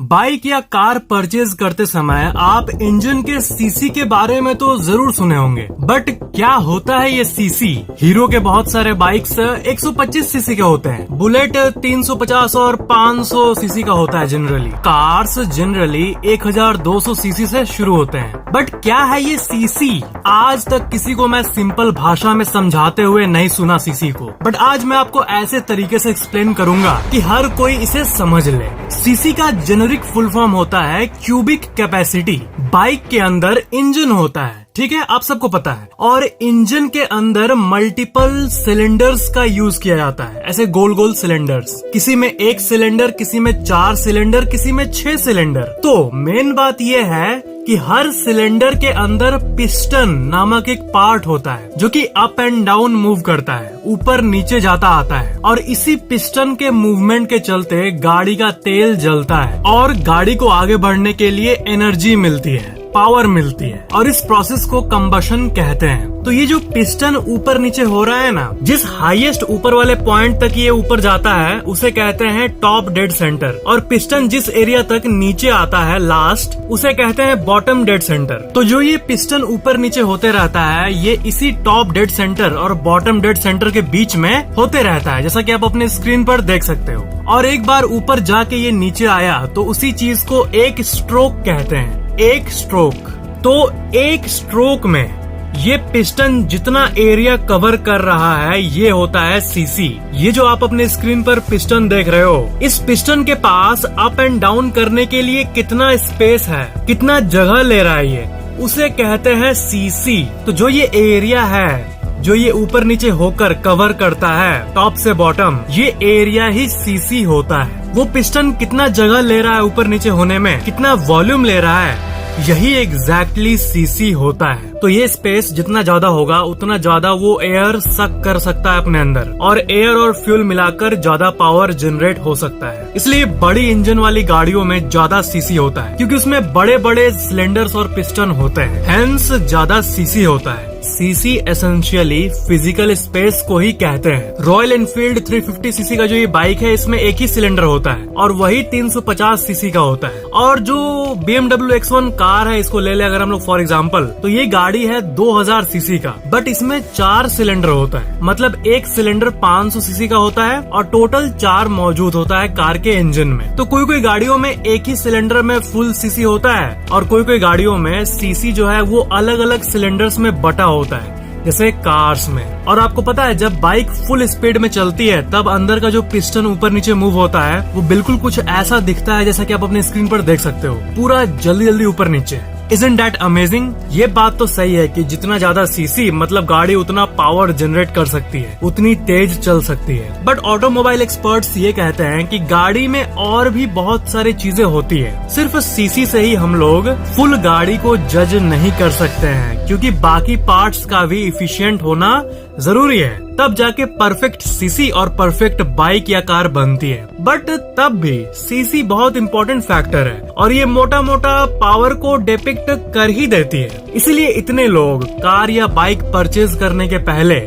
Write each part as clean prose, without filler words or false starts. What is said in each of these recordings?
Bike या car purchase करते समय आप इंजन के सीसी के बारे में तो जरूर सुने होंगे, बट क्या होता है ये सीसी? हीरो के बहुत सारे बाइक्स 125 सीसी के होते हैं, बुलेट 350 और 500 सीसी का होता है जनरली। कार्स जनरली 1200 सीसी से शुरू होते हैं। बट क्या है ये सीसी? आज तक किसी को मैं सिंपल भाषा में समझाते हुए नहीं सुना सीसी को, बट आज मैं आपको ऐसे तरीके से एक्सप्लेन करूंगा कि हर कोई इसे समझ ले। सीसी का जेनेरिक फुल फॉर्म होता है क्यूबिक कैपेसिटी। बाइक के अंदर इंजन होता है, ठीक है, आप सबको पता है, और इंजन के अंदर मल्टीपल सिलेंडर्स का यूज किया जाता है, ऐसे गोल गोल सिलेंडर्स। किसी में 1 सिलेंडर, किसी में 4 सिलेंडर, किसी में 6 सिलेंडर। तो मेन बात यह है कि हर सिलेंडर के अंदर पिस्टन नामक एक पार्ट होता है जो कि अप एंड डाउन मूव करता है, ऊपर नीचे जाता आता है, और इसी पिस्टन के मूवमेंट के चलते गाड़ी का तेल जलता है और गाड़ी को आगे बढ़ने के लिए एनर्जी मिलती है, पावर मिलती है, और इस प्रोसेस को कंबशन कहते हैं। तो ये जो पिस्टन ऊपर नीचे हो रहा है ना, जिस हाईएस्ट ऊपर वाले पॉइंट तक ये ऊपर जाता है उसे कहते हैं टॉप डेड सेंटर, और पिस्टन जिस एरिया तक नीचे आता है लास्ट उसे कहते हैं बॉटम डेड सेंटर। तो जो ये पिस्टन ऊपर नीचे होते रहता है ये इसी टॉप डेड सेंटर और बॉटम डेड सेंटर के बीच में होते रहता है, जैसा कि आप अपने स्क्रीन पर देख सकते हो। और एक बार ऊपर जाके ये नीचे आया तो उसी चीज को एक स्ट्रोक कहते हैं। एक स्ट्रोक, तो एक स्ट्रोक में ये पिस्टन जितना एरिया कवर कर रहा है ये होता है सीसी। ये जो आप अपने स्क्रीन पर पिस्टन देख रहे हो, इस पिस्टन के पास अप एंड डाउन करने के लिए कितना स्पेस है, कितना जगह ले रहा है ये, उसे कहते हैं सीसी। तो जो ये एरिया है जो ये ऊपर नीचे होकर कवर करता है टॉप से बॉटम, ये एरिया ही सीसी होता है। वो पिस्टन कितना जगह ले रहा है ऊपर नीचे होने में, कितना वॉल्यूम ले रहा है, यही एग्जैक्टली सीसी होता है। तो ये स्पेस जितना ज्यादा होगा उतना ज्यादा वो एयर सक कर सकता है अपने अंदर, और एयर और फ्यूल मिलाकर ज्यादा पावर जनरेट हो सकता है। इसलिए बड़ी इंजन वाली गाड़ियों में ज्यादा सीसी होता है, क्योंकि उसमें बड़े बड़े सिलेंडर्स और पिस्टन होते हैं, हेंस ज्यादा सीसी होता है। सीसी एसेंशियली फिजिकल स्पेस को ही कहते हैं। रॉयल एनफील्ड 350 सीसी का जो ये बाइक है इसमें एक ही सिलेंडर होता है और वही 350 सीसी का होता है। और जो BMW X1 कार है, इसको ले ले अगर हम लोग फॉर एग्जांपल, तो ये गाड़ी है 2000 सीसी का, बट इसमें 4 सिलेंडर होता है, मतलब एक सिलेंडर 500 सीसी का होता है और टोटल 4 मौजूद होता है कार के इंजन में। तो कोई कोई गाड़ियों में एक ही सिलेंडर में फुल सीसी होता है और कोई कोई गाड़ियों में सीसी जो है वो अलग अलग सिलेंडर्स में बटा होता है, जैसे कार्स में। और आपको पता है जब बाइक फुल स्पीड में चलती है तब अंदर का जो पिस्टन ऊपर नीचे मूव होता है वो बिल्कुल कुछ ऐसा दिखता है जैसा कि आप अपने स्क्रीन पर देख सकते हो, पूरा जल्दी जल्दी ऊपर नीचे। Isn't that amazing? ये बात तो सही है कि जितना ज्यादा सीसी मतलब गाड़ी उतना पावर जनरेट कर सकती है, उतनी तेज चल सकती है। बट ऑटोमोबाइल एक्सपर्ट्स ये कहते हैं कि गाड़ी में और भी बहुत सारी चीजें होती है, सिर्फ सीसी से ही हम लोग फुल गाड़ी को जज नहीं कर सकते हैं, क्योंकि बाकी पार्ट्स का भी इफिशिएंट होना जरूरी है, तब जाके परफेक्ट सीसी और परफेक्ट बाइक या कार बनती है। बट तब भी सीसी बहुत इंपॉर्टेंट फैक्टर है और ये मोटा मोटा पावर को डिपिक्ट कर ही देती है। इसलिए इतने लोग कार या बाइक परचेज करने के पहले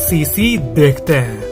सीसी देखते हैं।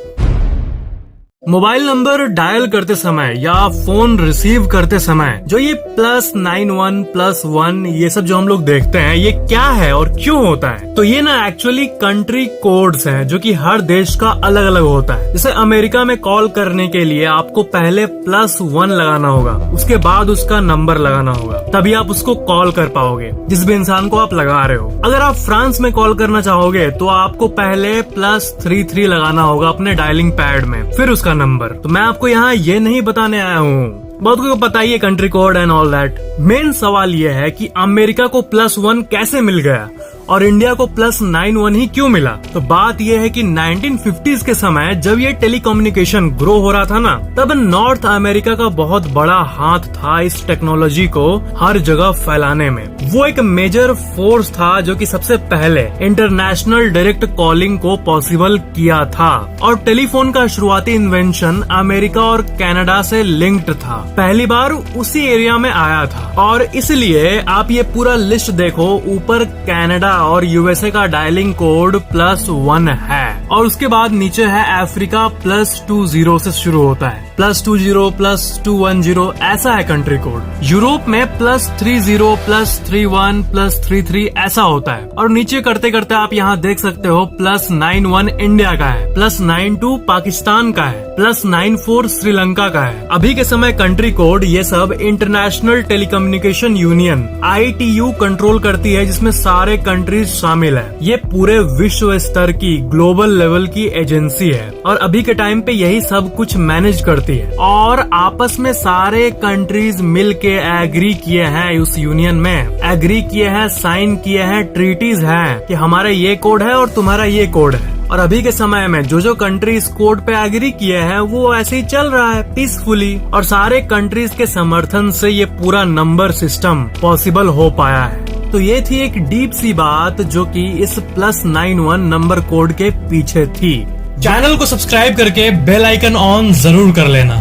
मोबाइल नंबर डायल करते समय या फोन रिसीव करते समय जो ये +91 +1 ये सब जो हम लोग देखते हैं ये क्या है और क्यों होता है? तो ये ना एक्चुअली कंट्री कोड्स हैं जो कि हर देश का अलग अलग होता है। जैसे अमेरिका में कॉल करने के लिए आपको पहले +1 लगाना होगा, उसके बाद उसका नंबर लगाना होगा, तभी आप उसको कॉल कर पाओगे जिस भी इंसान को आप लगा रहे हो। अगर आप फ्रांस में कॉल करना चाहोगे तो आपको पहले +33 लगाना होगा अपने डायलिंग पैड में, फिर उसका नंबर। तो मैं आपको यहाँ ये नहीं बताने आया हूँ, बहुत को पता ही है country code and all that. Main सवाल ये है कि अमेरिका को +1 कैसे मिल गया और इंडिया को +91 ही क्यों मिला? तो बात यह है कि 1950s के समय जब ये टेलीकम्युनिकेशन ग्रो हो रहा था ना, तब नॉर्थ अमेरिका का बहुत बड़ा हाथ था इस टेक्नोलॉजी को हर जगह फैलाने में। वो एक मेजर फोर्स था जो कि सबसे पहले इंटरनेशनल डायरेक्ट कॉलिंग को पॉसिबल किया था, और टेलीफोन का शुरुआती इन्वेंशन अमेरिका और कनाडा से लिंक्ड था, पहली बार उसी एरिया में आया था। और इसलिए आप ये पूरा लिस्ट देखो, ऊपर कनाडा और यूएसए का डायलिंग कोड +1 है और उसके बाद नीचे है अफ्रीका +20 से शुरू होता है, +20 +210 ऐसा है कंट्री कोड। यूरोप में +30 +31 +33 ऐसा होता है। और नीचे करते करते आप यहाँ देख सकते हो +91 इंडिया का है, +92 पाकिस्तान का है, +94 श्रीलंका का है। अभी के समय कंट्री कोड ये सब international telecommunication union ITU control करती है, जिसमें सारे कंट्रीज शामिल है। ये पूरे विश्व स्तर की ग्लोबल लेवल की एजेंसी है और अभी के टाइम पे यही सब कुछ मैनेज करती है। और आपस में सारे कंट्रीज मिल के एग्री किए हैं, उस यूनियन में एग्री किए हैं, साइन किए हैं, ट्रीटीज हैं कि हमारा ये कोड है और तुम्हारा ये कोड है। और अभी के समय में जो कंट्री इस कोड पे एग्री किए हैं वो ऐसे ही चल रहा है पीसफुली, और सारे कंट्रीज के समर्थन से ये पूरा नंबर सिस्टम पॉसिबल हो पाया है। तो ये थी एक डीप सी बात जो कि इस +91 नंबर कोड के पीछे थी। चैनल को सब्सक्राइब करके बेल आइकन ऑन जरूर कर लेना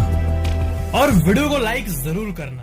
और वीडियो को लाइक जरूर करना।